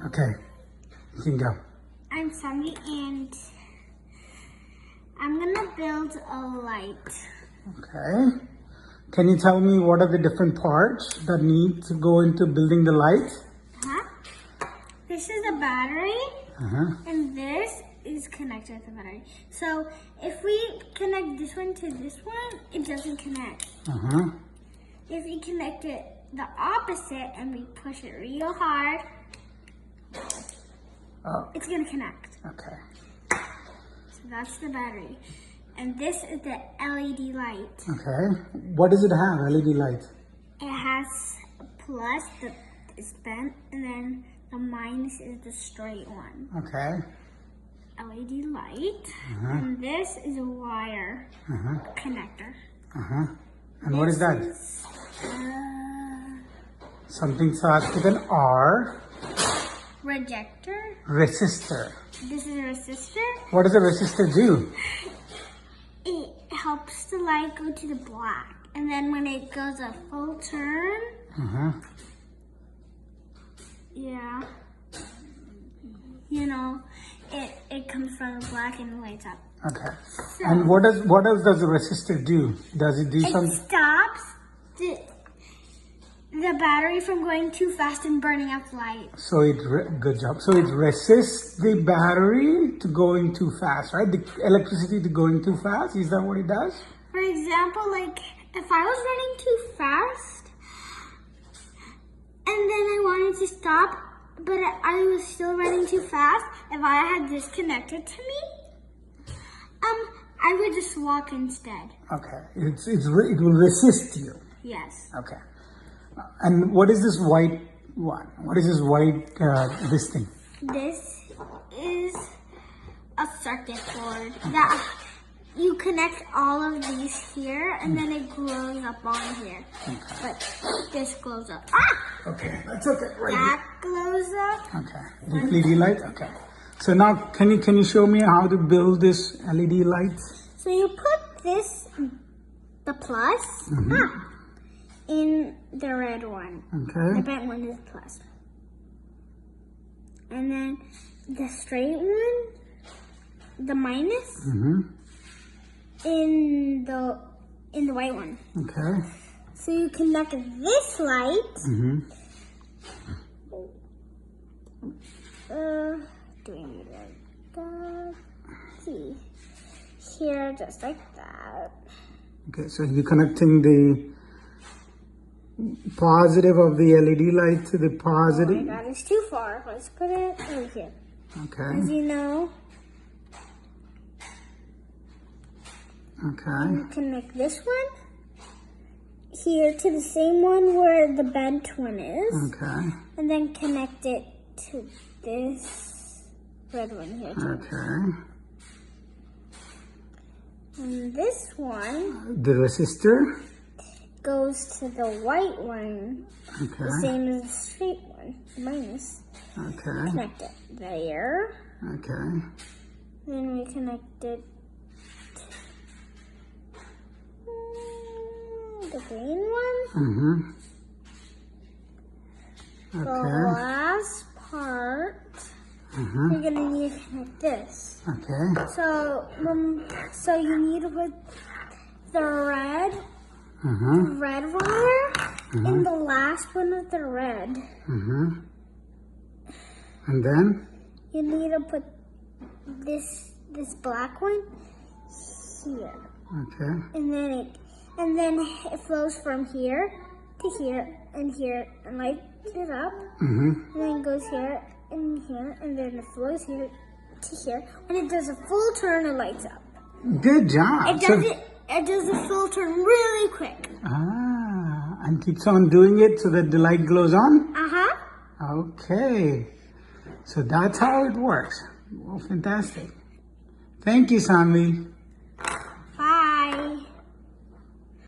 Okay, you can go. I'm Sanvi and I'm gonna build a light. Okay. Can you tell me what are the different parts that need to go into building the light? This is a battery, and this is connected to the battery. So if we connect this one to this one, it doesn't connect. If we connect it the opposite and we push it real hard, it's gonna connect. Okay. So that's the battery. And this is the LED light. Okay. What does it have, LED light? It has a plus that is bent, and then the minus is the straight one. Okay. LED light. And this is a wire connector. And what is that? Something starts with an R. Projector. Resistor. This is a resistor. What does a resistor do? It helps the light go to the black. And then when it goes a full turn, you know, it comes from the black and lights up. Okay. So, and what else does the resistor do? Does it do something? It stops the battery from going too fast and burning up light. So good job. So it resists the battery to going too fast, right? The electricity to going too fast. Is that what it does? For example, like if I was running too fast and then I wanted to stop, but I was still running too fast, if I had this connected to me, I would just walk instead. Okay. It will resist you. Yes. Okay. And what is this white one? What is this white, this thing? This is a circuit board that you connect all of these here, and then it glows up on here. Okay. But this glows up. Okay, that's okay. Right that glows up. Okay. The LED light? Okay. So now, can you show me how to build this LED light? So you put this, the plus, in the red one. Okay. The bent one is plus. And then the straight one, the minus, in the white one. Okay. So you connect this light. Doing it like that. See, here, just like that. Okay, so you're connecting the positive of the LED light to the positive. Oh my God, it's too far. Let's put it over here. Okay. As you know. Okay. You connect this one here to the same one where the bent one is. Okay. And then connect it to this red one here too. Okay. And this one, the resistor, goes to the white one. Okay. The same as the straight one, the minus. Okay. Connect it there. Okay. Then we connect it to the green one. Okay. The last part, you're gonna need to connect this. Okay. So you need to put the red wire in the last one of the red. And then You need to put this black one here. Okay. And then it flows from here to here and lights it up. And then it goes here, and then it flows here to here. When it does a full turn, it lights up. Good job. It does a full turn really quick. And keeps on doing it so that the light glows on? Okay. So that's how it works. Well, fantastic. Thank you, Sanvi.